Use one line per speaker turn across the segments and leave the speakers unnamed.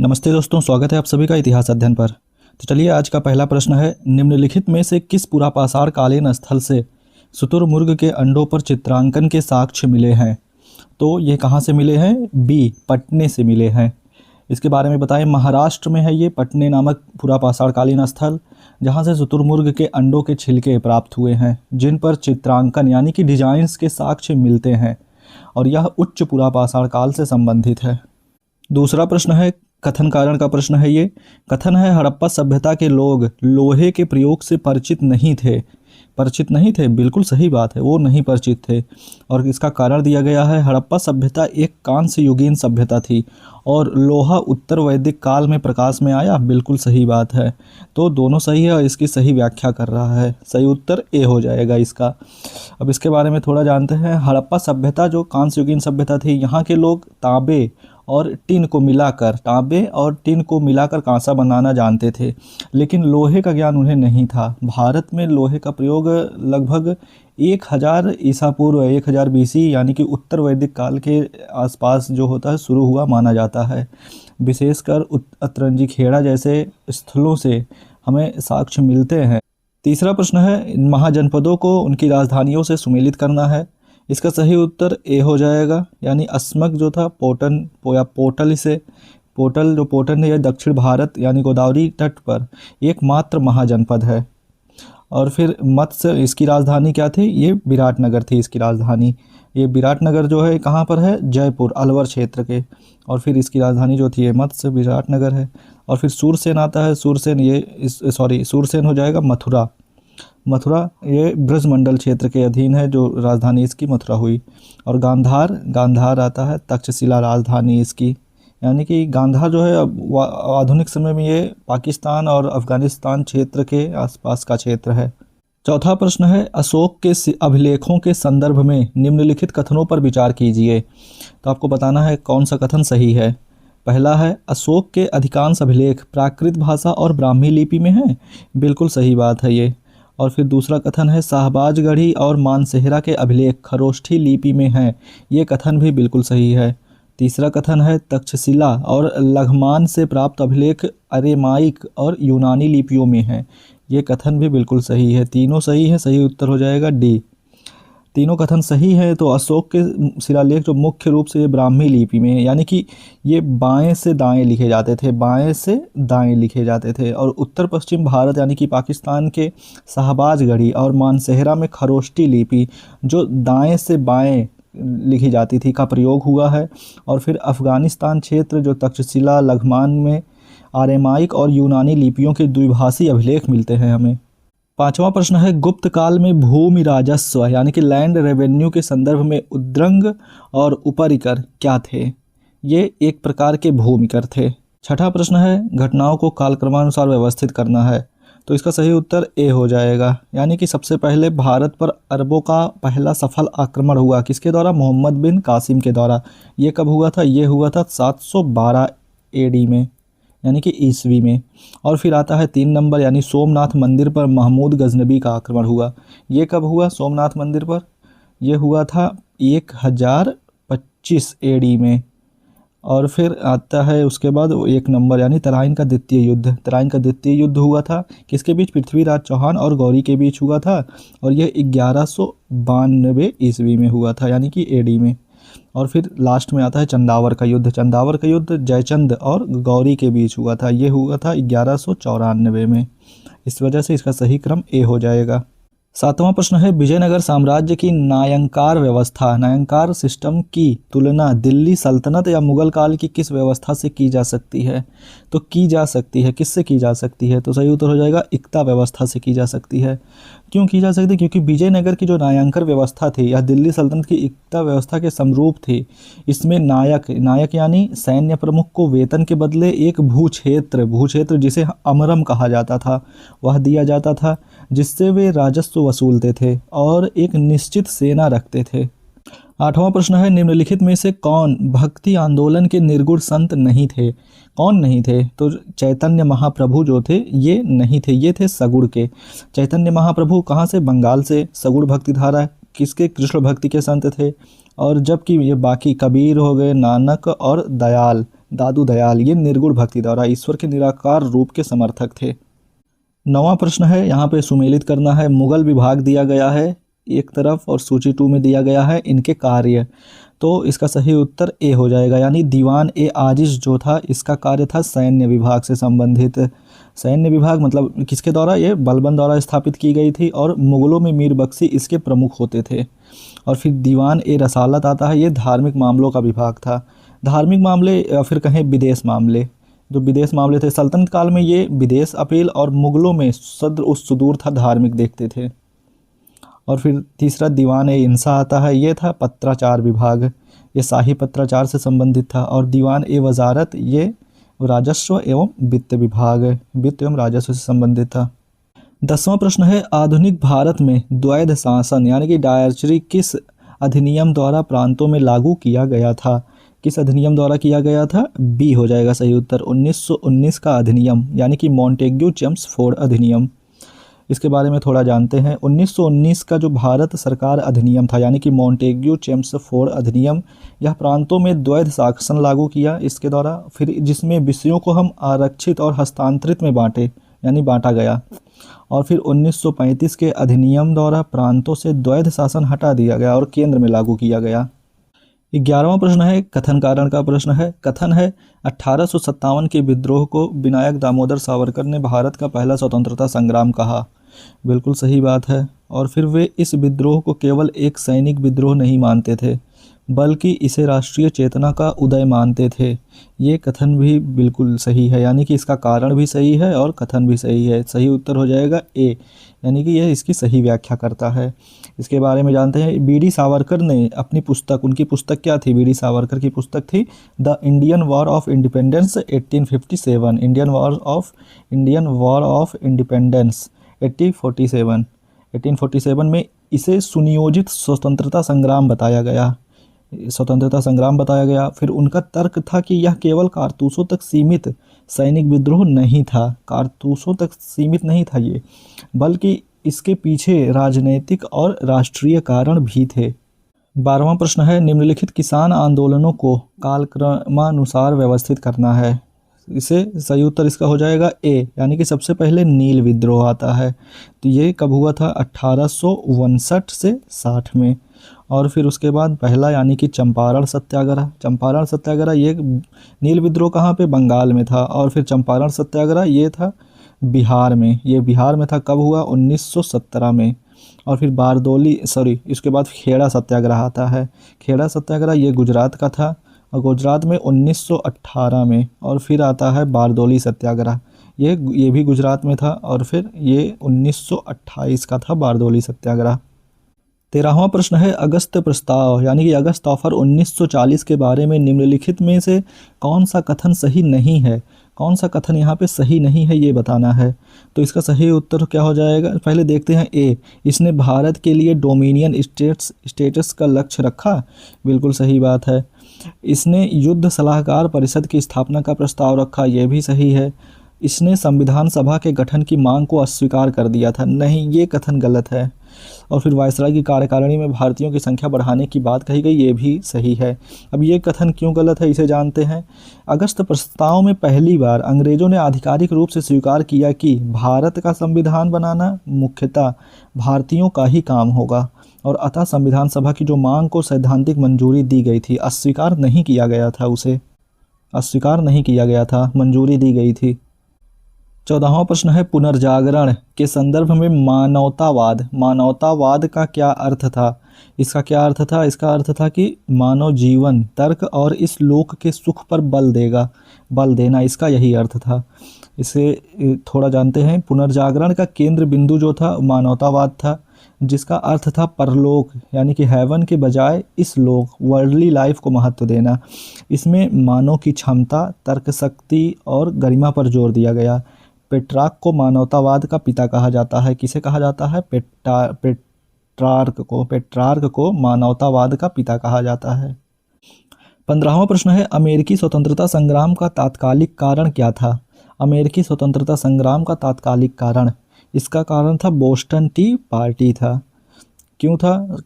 नमस्ते दोस्तों, स्वागत है आप सभी का इतिहास अध्ययन पर। तो चलिए आज का पहला प्रश्न है, निम्नलिखित में से किस पुरापाषाण कालीन स्थल से शुतुरमुर्ग के अंडों पर चित्रांकन के साक्ष्य मिले हैं? तो ये कहाँ से मिले हैं? बी, पटने से मिले हैं। इसके बारे में बताएं। महाराष्ट्र में है ये पटने नामक पुरापाषाण कालीन स्थल, जहाँ से शुतुरमुर्ग के अंडों के छिलके प्राप्त हुए हैं, जिन पर चित्रांकन यानी कि डिजाइंस के साक्ष्य मिलते हैं, और यह उच्च पुरापाषाण काल से संबंधित है। दूसरा प्रश्न है, कथन कारण का प्रश्न है ये। कथन है, हड़प्पा सभ्यता के लोग लोहे के प्रयोग से परिचित नहीं थे। बिल्कुल सही बात है, वो नहीं परिचित थे। और इसका कारण दिया गया है, हड़प्पा सभ्यता एक कांस्य युगीन सभ्यता थी और लोहा उत्तर वैदिक काल में प्रकाश में आया। बिल्कुल सही बात है। तो दोनों सही है और इसकी सही व्याख्या कर रहा है। सही उत्तर ए हो जाएगा इसका। अब इसके बारे में थोड़ा जानते हैं। हड़प्पा सभ्यता जो कांस्य युगीन सभ्यता थी, यहाँ के लोग तांबे और टिन को मिलाकर कांसा बनाना जानते थे, लेकिन लोहे का ज्ञान उन्हें नहीं था। भारत में लोहे का प्रयोग लगभग 1000 ईसा पूर्व 1000 बीसी यानी कि उत्तर वैदिक काल के आसपास जो होता है शुरू हुआ माना जाता है। विशेषकर अतरंजी खेड़ा जैसे स्थलों से हमें साक्ष्य मिलते हैं। तीसरा प्रश्न है, महाजनपदों को उनकी राजधानियों से सुमेलित करना है। इसका सही उत्तर ए हो जाएगा। यानी अस्मक जो था पोटल है, यह दक्षिण भारत यानी गोदावरी तट पर एकमात्र महाजनपद है। और फिर मत्स्य, इसकी राजधानी क्या थी? ये विराटनगर थी इसकी राजधानी। ये विराटनगर जो है कहाँ पर है? जयपुर अलवर क्षेत्र के। और फिर इसकी राजधानी जो थी ये मत्स्य विराटनगर है। और फिर सूरसेन आता है। सूरसेन हो जाएगा मथुरा ये ब्रजमंडल क्षेत्र के अधीन है, जो राजधानी इसकी मथुरा हुई। और गांधार आता है, तक्षशिला राजधानी इसकी। यानी कि गांधार जो है आधुनिक समय में ये पाकिस्तान और अफगानिस्तान क्षेत्र के आसपास का क्षेत्र है। चौथा प्रश्न है, अशोक के अभिलेखों के संदर्भ में निम्नलिखित कथनों पर विचार कीजिए। तो आपको बताना है कौन सा कथन सही है। पहला है, अशोक के अधिकांश अभिलेख प्राकृत भाषा और ब्राह्मी लिपि में हैं। बिल्कुल सही बात है ये। और फिर दूसरा कथन है, शाहबाजगढ़ी और मानसेहरा के अभिलेख खरोष्ठी लिपि में हैं। ये कथन भी बिल्कुल सही है। तीसरा कथन है, तक्षशिला और लघमान से प्राप्त अभिलेख अरेमाइक और यूनानी लिपियों में हैं। ये कथन भी बिल्कुल सही है। तीनों सही है। सही उत्तर हो जाएगा डी। तीनों कथन सही है। तो अशोक के शिलालेख जो मुख्य रूप से ब्राह्मी लिपि में है, यानी कि ये बाएं से दाएं लिखे जाते थे। और उत्तर पश्चिम भारत यानी कि पाकिस्तान के शाहबाजगढ़ी और मानसेहरा में खरोष्ठी लिपि जो दाएं से बाएं लिखी जाती थी का प्रयोग हुआ है। और फिर अफगानिस्तान क्षेत्र जो तक्षशिला लघमान में आरेमाइक और यूनानी लिपियों के द्विभाषी अभिलेख मिलते हैं हमें। पांचवा प्रश्न है, गुप्त काल में भूमि राजस्व यानी कि लैंड रेवेन्यू के संदर्भ में उद्रंग और उपरिकर क्या थे? ये एक प्रकार के भूमिकर थे। छठा प्रश्न है, घटनाओं को कालक्रमानुसार व्यवस्थित करना है। तो इसका सही उत्तर ए हो जाएगा। यानी कि सबसे पहले भारत पर अरबों का पहला सफल आक्रमण हुआ किसके द्वारा? मोहम्मद बिन कासिम के द्वारा। ये कब हुआ था? ये हुआ था 712 एडी में यानी कि ईस्वी में। और फिर आता है 3 नंबर, यानी सोमनाथ मंदिर पर महमूद गजनबी का आक्रमण हुआ। ये कब हुआ सोमनाथ मंदिर पर? ये हुआ था 1025 एडी में। और फिर आता है उसके बाद 1 नंबर, यानी तराइन का द्वितीय युद्ध हुआ था किसके बीच? पृथ्वीराज चौहान और गौरी के बीच हुआ था। और यह 1192 ईस्वी में हुआ था यानी कि एडी में। और फिर लास्ट में आता है चंदावर का युद्ध जयचंद और गौरी के बीच हुआ था। ये हुआ था 1194 में। इस वजह से इसका सही क्रम ए हो जाएगा। सातवां प्रश्न है, विजयनगर साम्राज्य की नायंकार सिस्टम की तुलना दिल्ली सल्तनत या मुगल काल की किस व्यवस्था से की जा सकती है? तो किससे की जा सकती है? तो सही उत्तर हो जाएगा इक्ता व्यवस्था से की जा सकती है। क्यों की जा सकती है? क्योंकि विजयनगर की जो नायंकर व्यवस्था थी यह दिल्ली सल्तनत की इक्ता व्यवस्था के समरूप थी। इसमें नायक यानी सैन्य प्रमुख को वेतन के बदले एक भूक्षेत्र जिसे अमरम कहा जाता था वह दिया जाता था, जिससे वे राजस्व वसूलते थे और एक निश्चित सेना रखते थे। आठवां प्रश्न है, निम्नलिखित में से कौन भक्ति आंदोलन के निर्गुण संत नहीं थे? कौन नहीं थे? तो चैतन्य महाप्रभु जो थे ये नहीं थे, ये थे सगुड़ के। चैतन्य महाप्रभु कहाँ से? बंगाल से। सगुड़ भक्ति धारा किसके? कृष्ण भक्ति के संत थे। और जबकि ये बाकी कबीर हो गए, नानक और दयाल दादू दयाल, ये निर्गुण भक्ति द्वारा ईश्वर के निराकार रूप के समर्थक थे। 9वां प्रश्न है, यहाँ पे सुमेलित करना है। मुगल विभाग दिया गया है एक तरफ और सूची 2 में दिया गया है इनके कार्य, तो इसका सही उत्तर ए हो जाएगा, यानी दीवान ए आजिज जो था इसका कार्य था सैन्य विभाग से संबंधित। सैन्य विभाग मतलब किसके द्वारा, ये बलबन द्वारा स्थापित की गई थी और मुगलों में मीर बख्शी इसके प्रमुख होते थे। और फिर दीवान ए रसालत आता है, ये धार्मिक मामलों का विभाग था। धार्मिक मामले या फिर कहें विदेश मामले, जो विदेश मामले थे सल्तनत काल में ये विदेश अपील, और मुगलों में सद्र उस सुदूर था धार्मिक देखते थे। और फिर तीसरा दीवान ए इंसा आता है, ये था पत्राचार विभाग, ये शाही पत्राचार से संबंधित था। और दीवान ए वजारत, ये राजस्व एवं वित्त विभाग, वित्त एवं राजस्व से संबंधित था। 10वां प्रश्न है, आधुनिक भारत में द्वैध शासन यानी कि डायरचरी किस अधिनियम द्वारा प्रांतों में लागू किया गया था? किस अधिनियम द्वारा किया गया था? बी हो जाएगा सही उत्तर, 1919 का अधिनियम, यानी कि मॉन्टेग्यू चेम्सफोर्ड अधिनियम। इसके बारे में थोड़ा जानते हैं। 1919 का जो भारत सरकार अधिनियम था, यानी कि मॉन्टेग्यू चेम्सफोर्ड अधिनियम, यह प्रांतों में द्वैध शासन लागू किया इसके द्वारा, फिर जिसमें विषयों को हम आरक्षित और हस्तांतरित में बांटे, यानी बांटा गया। और फिर 1935 के अधिनियम द्वारा प्रांतों से द्वैध शासन हटा दिया गया और केंद्र में लागू किया गया। 11वां प्रश्न है, कथन कारण का प्रश्न है। कथन है, 1857 के विद्रोह को विनायक दामोदर सावरकर ने भारत का पहला स्वतंत्रता संग्राम कहा। बिल्कुल सही बात है। और फिर वे इस विद्रोह को केवल एक सैनिक विद्रोह नहीं मानते थे, बल्कि इसे राष्ट्रीय चेतना का उदय मानते थे। ये कथन भी बिल्कुल सही है, यानी कि इसका कारण भी सही है और कथन भी सही है। सही उत्तर हो जाएगा ए, यानी कि यह इसकी सही व्याख्या करता है। इसके बारे में जानते हैं। बी.डी. सावरकर ने अपनी पुस्तक, उनकी पुस्तक क्या थी? बी.डी. सावरकर की पुस्तक थी the Indian war of independence 1857, Indian war of independence 1847 में इसे सुनियोजित स्वतंत्रता संग्राम बताया गया। फिर उनका तर्क था कि यह केवल कारतूसों तक सीमित सैनिक विद्रोह नहीं था, कारतूसों तक सीमित नहीं था ये, बल्कि इसके पीछे राजनैतिक और राष्ट्रीय कारण भी थे। 12वां प्रश्न है, निम्नलिखित किसान आंदोलनों को कालक्रमानुसार व्यवस्थित करना है। इसे सही उत्तर इसका हो जाएगा ए, यानी कि सबसे पहले नील विद्रोह आता है। तो ये कब हुआ था? 1859 से 60 में। और फिर उसके बाद पहला यानी कि चंपारण सत्याग्रह, ये नील विद्रोह कहाँ पे? बंगाल में था। और फिर चंपारण सत्याग्रह ये था बिहार में था। कब हुआ? 1917 में। और फिर इसके बाद खेड़ा सत्याग्रह आता है। खेड़ा सत्याग्रह ये गुजरात का था और गुजरात में 1918 में। और फिर आता है बारदोली सत्याग्रह, ये भी गुजरात में था और फिर ये 1928 का था बारदोली सत्याग्रह। 13वां प्रश्न है, अगस्त प्रस्ताव यानी कि अगस्त ऑफर 1940 के बारे में निम्नलिखित में से कौन सा कथन सही नहीं है? कौन सा कथन यहाँ पे सही नहीं है ये बताना है। तो इसका सही उत्तर क्या हो जाएगा? पहले देखते हैं ए, इसने भारत के लिए डोमिनियन स्टेटस का लक्ष्य रखा। बिल्कुल सही बात है। इसने युद्ध सलाहकार परिषद की स्थापना का प्रस्ताव रखा, यह भी सही है। इसने संविधान सभा के गठन की मांग को अस्वीकार कर दिया था, नहीं, ये कथन गलत है। और फिर वायसराय की कार्यकारिणी में भारतीयों की संख्या बढ़ाने की बात कही गई, ये भी सही है। अब ये कथन क्यों गलत है इसे जानते हैं। अगस्त प्रस्ताव में पहली बार अंग्रेजों ने आधिकारिक रूप से स्वीकार किया कि भारत का संविधान बनाना मुख्यतः भारतीयों का ही काम होगा, और अतः संविधान सभा की जो मांग को सैद्धांतिक मंजूरी दी गई थी, अस्वीकार नहीं किया गया था, मंजूरी दी गई थी। 14वां प्रश्न है, पुनर्जागरण के संदर्भ में मानवतावाद का क्या अर्थ था? इसका क्या अर्थ था? इसका अर्थ था कि मानव जीवन, तर्क और इस लोक के सुख पर बल देना, इसका यही अर्थ था। इसे थोड़ा जानते हैं। पुनर्जागरण का केंद्र बिंदु जो था मानवतावाद था, जिसका अर्थ था परलोक यानी कि हेवन के बजाय इस लोक, वर्ल्डली लाइफ को महत्व देना। इसमें मानव की क्षमता, तर्क शक्ति और गरिमा पर जोर दिया गया। पेट्रार्क को मानवतावाद का पिता कहा जाता है। किसे कहा जाता है? पेट्रार्क को मानवतावाद का पिता कहा जाता है। 15वां प्रश्न है, अमेरिकी स्वतंत्रता संग्राम का तात्कालिक कारण क्या था? अमेरिकी स्वतंत्रता संग्राम का तात्कालिक कारण, इसका कारण था बोस्टन टी पार्टी था। क्यों था?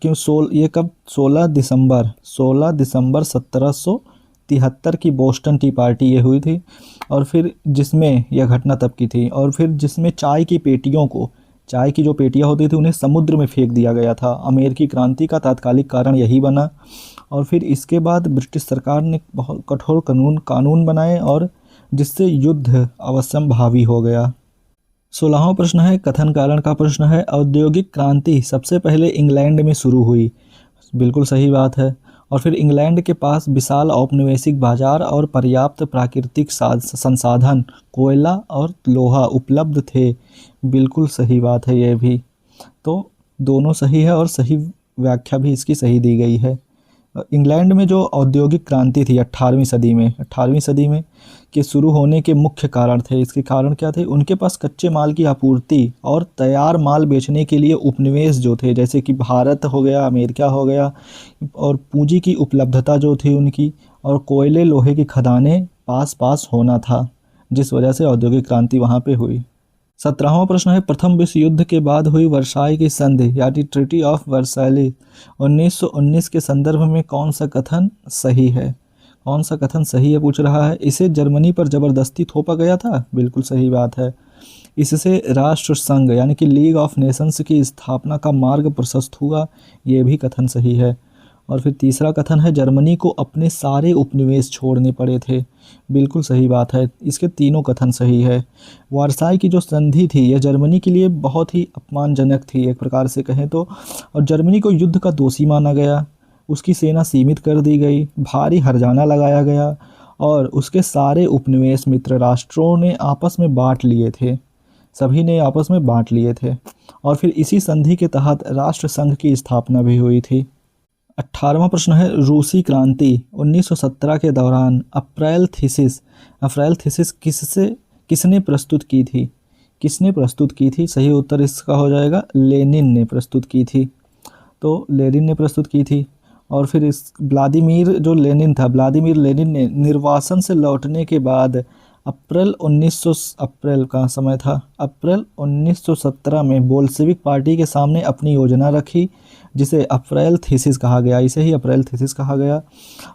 ये कब? 16 दिसंबर 1793 1773 की बोस्टन टी पार्टी ये हुई थी, और फिर जिसमें यह घटना तब की थी, और फिर जिसमें चाय की पेटियों को, चाय की जो पेटियां होती थी उन्हें समुद्र में फेंक दिया गया था। अमेरिकी क्रांति का तात्कालिक कारण यही बना। और फिर इसके बाद ब्रिटिश सरकार ने बहुत कठोर कानून बनाए, और जिससे युद्ध अवश्यंभावी हो गया। 16वां प्रश्न है, कथन कारण का प्रश्न है। औद्योगिक क्रांति सबसे पहले इंग्लैंड में शुरू हुई। बिल्कुल सही बात है। और फिर इंग्लैंड के पास विशाल औपनिवेशिक बाजार और पर्याप्त प्राकृतिक संसाधन, कोयला और लोहा उपलब्ध थे। बिल्कुल सही बात है ये भी। तो दोनों सही है, और सही व्याख्या भी इसकी सही दी गई है। इंग्लैंड में जो औद्योगिक क्रांति थी 18वीं सदी में के शुरू होने के मुख्य कारण थे। इसके कारण क्या थे? उनके पास कच्चे माल की आपूर्ति और तैयार माल बेचने के लिए उपनिवेश जो थे, जैसे कि भारत हो गया, अमेरिका हो गया, और पूंजी की उपलब्धता जो थी उनकी, और कोयले लोहे की खदानें पास पास होना था, जिस वजह से औद्योगिक क्रांति वहाँ पे हुई। 17वां प्रश्न है, प्रथम विश्व युद्ध के बाद हुई वर्साई की संधि यानी ट्रीटी ऑफ वर्साइली 1919 के संदर्भ में कौन सा कथन सही है? कौन सा कथन सही है पूछ रहा है। इसे जर्मनी पर जबरदस्ती थोपा गया था। बिल्कुल सही बात है। इससे राष्ट्र संघ यानी कि लीग ऑफ नेशंस की स्थापना का मार्ग प्रशस्त हुआ। ये भी कथन सही है। और फिर तीसरा कथन है, जर्मनी को अपने सारे उपनिवेश छोड़ने पड़े थे। बिल्कुल सही बात है। इसके तीनों कथन सही है। वारसाई की जो संधि थी यह जर्मनी के लिए बहुत ही अपमानजनक थी एक प्रकार से कहें तो, और जर्मनी को युद्ध का दोषी माना गया। उसकी सेना सीमित कर दी गई, भारी हर्जाना लगाया गया, और उसके सारे उपनिवेश मित्र राष्ट्रों ने आपस में बांट लिए थे। सभी ने आपस में बांट लिए थे। और फिर इसी संधि के तहत राष्ट्र संघ की स्थापना भी हुई थी। 18वां प्रश्न है, रूसी क्रांति 1917 के दौरान अप्रैल थीसिस किसने प्रस्तुत की थी? किसने प्रस्तुत की थी? सही उत्तर इसका हो जाएगा लेनिन ने प्रस्तुत की थी। तो लेनिन ने प्रस्तुत की थी। और फिर इस व्लादिमीर लेनिन ने निर्वासन से लौटने के बाद अप्रैल 1917 में बोल्शेविक पार्टी के सामने अपनी योजना रखी, जिसे अप्रैल थीसिस कहा गया। इसे ही अप्रैल थीसिस कहा गया।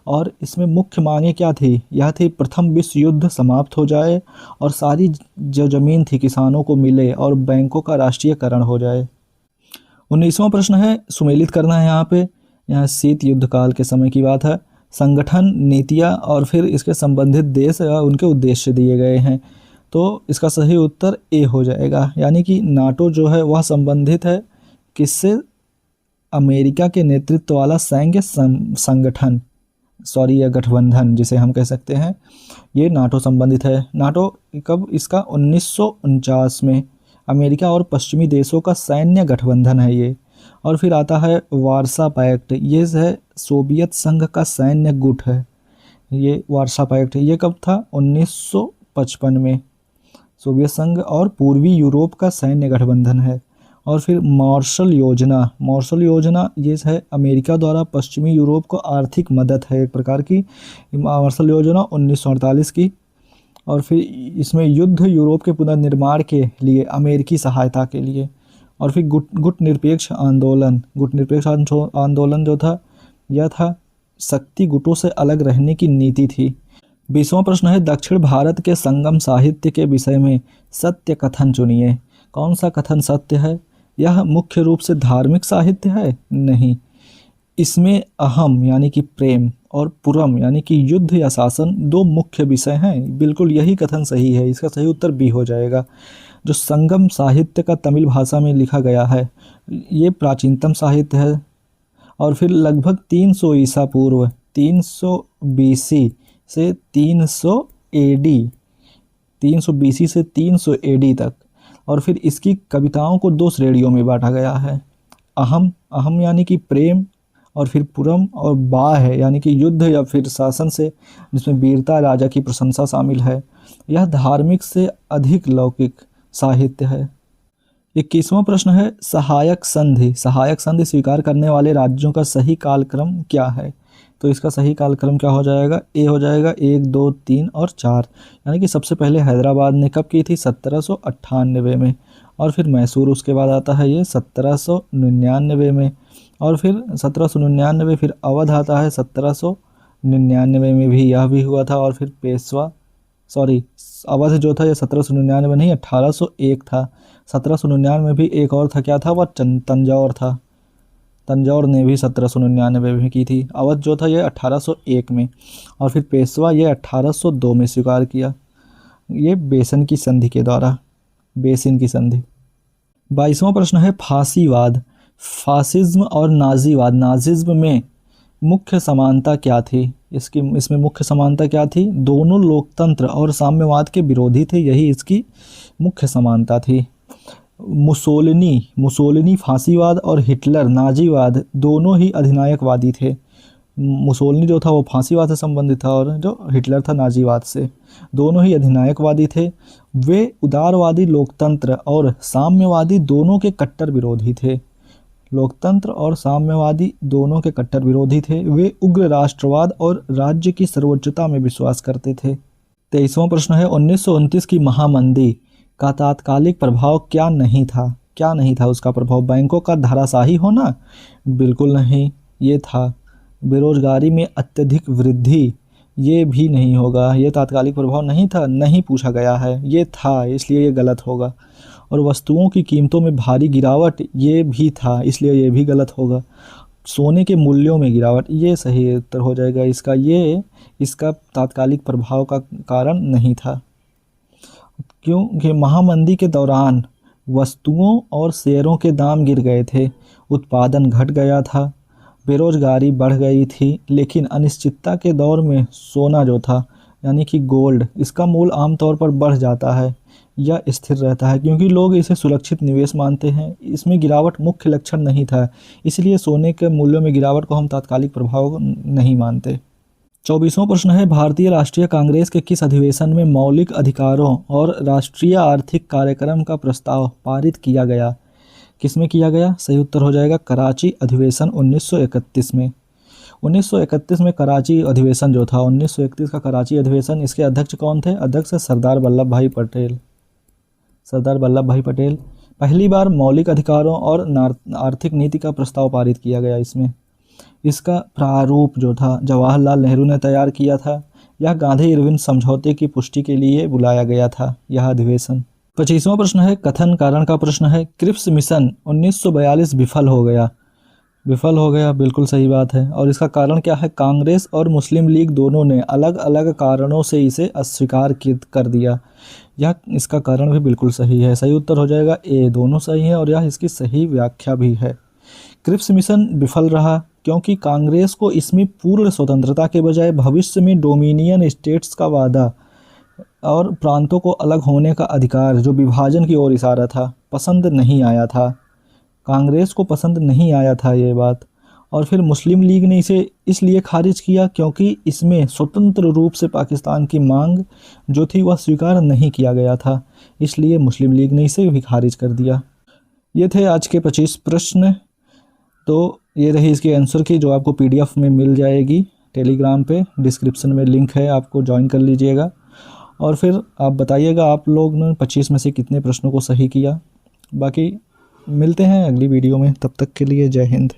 और इसमें मुख्य मांगे क्या थी? यह थी प्रथम विश्व युद्ध समाप्त हो जाए, और सारी जो ज़मीन थी किसानों को मिले, और बैंकों का राष्ट्रीयकरण हो जाए। 19वां प्रश्न है, सुमेलित करना है यहाँ शीत युद्ध काल के समय की बात है। संगठन, नीतियाँ और फिर इसके संबंधित देश या उनके उद्देश्य दिए गए हैं। तो इसका सही उत्तर ए हो जाएगा, यानी कि नाटो जो है वह संबंधित है किससे? अमेरिका के नेतृत्व वाला सैन्य संगठन, या गठबंधन जिसे हम कह सकते हैं, ये नाटो संबंधित है। नाटो कब? इसका 1949 में। अमेरिका और पश्चिमी देशों का सैन्य गठबंधन है ये। और फिर आता है वार्सा पैक्ट, ये है सोवियत संघ का सैन्य गुट है। ये वार्सा पैक्ट ये कब था? 1955 में। सोवियत संघ और पूर्वी यूरोप का सैन्य गठबंधन है। और फिर मार्शल योजना ये है अमेरिका द्वारा पश्चिमी यूरोप को आर्थिक मदद है एक प्रकार की। मार्शल योजना 1948 की। और फिर इसमें युद्ध यूरोप के पुनर्निर्माण के लिए अमेरिकी सहायता के लिए। और फिर गुट निरपेक्ष आंदोलन जो था यह था शक्ति गुटों से अलग रहने की नीति थी। 20वां प्रश्न है, दक्षिण भारत के संगम साहित्य के विषय में सत्य कथन चुनिए। कौन सा कथन सत्य है? यह मुख्य रूप से धार्मिक साहित्य है? नहीं, इसमें अहम यानी कि प्रेम और पुरम यानी कि युद्ध या शासन दो मुख्य विषय हैं। बिल्कुल यही कथन सही है। इसका सही उत्तर बी हो जाएगा। जो संगम साहित्य का तमिल भाषा में लिखा गया है ये प्राचीनतम साहित्य है। और फिर लगभग 300 ईसा पूर्व 300 बीसी से 300 एडी 300 बीसी से 300 एडी तक। और फिर इसकी कविताओं को दो श्रेणियों में बांटा गया है। अहम यानी कि प्रेम, और फिर पुरम और बा है यानी कि युद्ध या फिर शासन से, जिसमें वीरता, राजा की प्रशंसा शामिल है। यह धार्मिक से अधिक लौकिक साहित्य है। 21वां प्रश्न है, सहायक संधि स्वीकार करने वाले राज्यों का सही कालक्रम क्या है? तो इसका सही कालक्रम क्या हो जाएगा? ए हो जाएगा 1, 2, 3 और 4। यानी कि सबसे पहले हैदराबाद ने कब की थी? 1798 में। और फिर मैसूर उसके बाद आता है ये 1799 में। और फिर 1799 फिर अवध आता है 99 में भी यह भी हुआ था। और फिर अवध जो था, यह 1799 नहीं 1801 था। 1799 में भी एक और था, क्या था वह, तंजौर था। तंजौर ने भी 1799 में की थी। अवध जो था ये 1801 में, और फिर पेशवा ये 1802 में स्वीकार किया, ये बेसन की संधि के द्वारा, बेसिन की संधि। 22वां प्रश्न है फासीवाद। फासिज्म और नाजीवाद, नाजिज्म में मुख्य समानता क्या थी? इसमें मुख्य समानता क्या थी? दोनों लोकतंत्र और साम्यवाद के विरोधी थे, यही इसकी मुख्य समानता थी। मुसोलिनी फांसीवाद और हिटलर नाजीवाद दोनों ही अधिनायकवादी थे। मुसोलिनी जो था वो फांसीवाद से संबंधित था, और जो हिटलर था नाजीवाद से। दोनों ही अधिनायकवादी थे। वे उदारवादी लोकतंत्र और साम्यवादी दोनों के कट्टर विरोधी थे। लोकतंत्र और साम्यवादी दोनों के कट्टर विरोधी थे। वे उग्र राष्ट्रवाद और राज्य की सर्वोच्चता में विश्वास करते थे। 23वां प्रश्न है 1929 की महामंदी का तात्कालिक प्रभाव क्या नहीं था? क्या नहीं था उसका प्रभाव? बैंकों का धराशायी होना? बिल्कुल नहीं, ये था। बेरोजगारी में अत्यधिक वृद्धि? ये भी नहीं होगा, ये तात्कालिक प्रभाव नहीं था, नहीं पूछा गया है। ये था, इसलिए ये गलत होगा। और वस्तुओं की कीमतों में भारी गिरावट? ये भी था, इसलिए ये भी गलत होगा। सोने के मूल्यों में गिरावट? ये सही उत्तर हो जाएगा इसका। ये इसका तात्कालिक प्रभाव का कारण नहीं था, क्योंकि महामंदी के दौरान वस्तुओं और शेयरों के दाम गिर गए थे, उत्पादन घट गया था, बेरोजगारी बढ़ गई थी। लेकिन अनिश्चितता के दौर में सोना जो था, यानी कि गोल्ड, इसका मूल्य आमतौर पर बढ़ जाता है या स्थिर रहता है, क्योंकि लोग इसे सुरक्षित निवेश मानते हैं। इसमें गिरावट मुख्य लक्षण नहीं था, इसलिए सोने के मूल्यों में गिरावट को हम तात्कालिक प्रभाव नहीं मानते। 24वां प्रश्न है भारतीय राष्ट्रीय कांग्रेस के किस अधिवेशन में मौलिक अधिकारों और राष्ट्रीय आर्थिक कार्यक्रम का प्रस्ताव पारित किया गया? किसमें किया गया? सही उत्तर हो जाएगा कराची अधिवेशन 1931 में। 1931 में कराची अधिवेशन जो था, 1931 का कराची अधिवेशन, इसके अध्यक्ष कौन थे? अध्यक्ष सरदार वल्लभ भाई पटेल। सरदार वल्लभ भाई पटेल। पहली बार मौलिक अधिकारों और आर्थिक नीति का प्रस्ताव पारित किया गया इसमें। इसका प्रारूप जो था जवाहरलाल नेहरू ने तैयार किया था। यह गांधी इरविन समझौते की पुष्टि के लिए बुलाया गया था यह अधिवेशन। 25वां प्रश्न है कथन कारण का प्रश्न है क्रिप्स मिशन 1942 विफल हो गया। विफल हो गया, बिल्कुल सही बात है। और इसका कारण क्या है? कांग्रेस और मुस्लिम लीग दोनों ने अलग अलग कारणों से इसे अस्वीकार कर दिया। यह इसका कारण भी बिल्कुल सही है। सही उत्तर हो जाएगा ए, दोनों सही है और यह इसकी सही व्याख्या भी है। क्रिप्स मिशन विफल रहा क्योंकि कांग्रेस को इसमें पूर्ण स्वतंत्रता के बजाय भविष्य में डोमिनियन स्टेट्स का वादा और प्रांतों को अलग होने का अधिकार, जो विभाजन की ओर इशारा था, पसंद नहीं आया था। कांग्रेस को पसंद नहीं आया था ये बात। और फिर मुस्लिम लीग ने इसे इसलिए खारिज किया क्योंकि इसमें स्वतंत्र रूप से पाकिस्तान की मांग जो थी वह स्वीकार नहीं किया गया था, इसलिए मुस्लिम लीग ने इसे भी खारिज कर दिया। ये थे आज के 25 प्रश्न। तो ये रही इसके आंसर की, जो आपको PDF में मिल जाएगी टेलीग्राम पे, डिस्क्रिप्शन में लिंक है, आपको ज्वाइन कर लीजिएगा। और फिर आप बताइएगा आप लोग ने 25 में से कितने प्रश्नों को सही किया। बाकी मिलते हैं अगली वीडियो में, तब तक के लिए जय हिंद।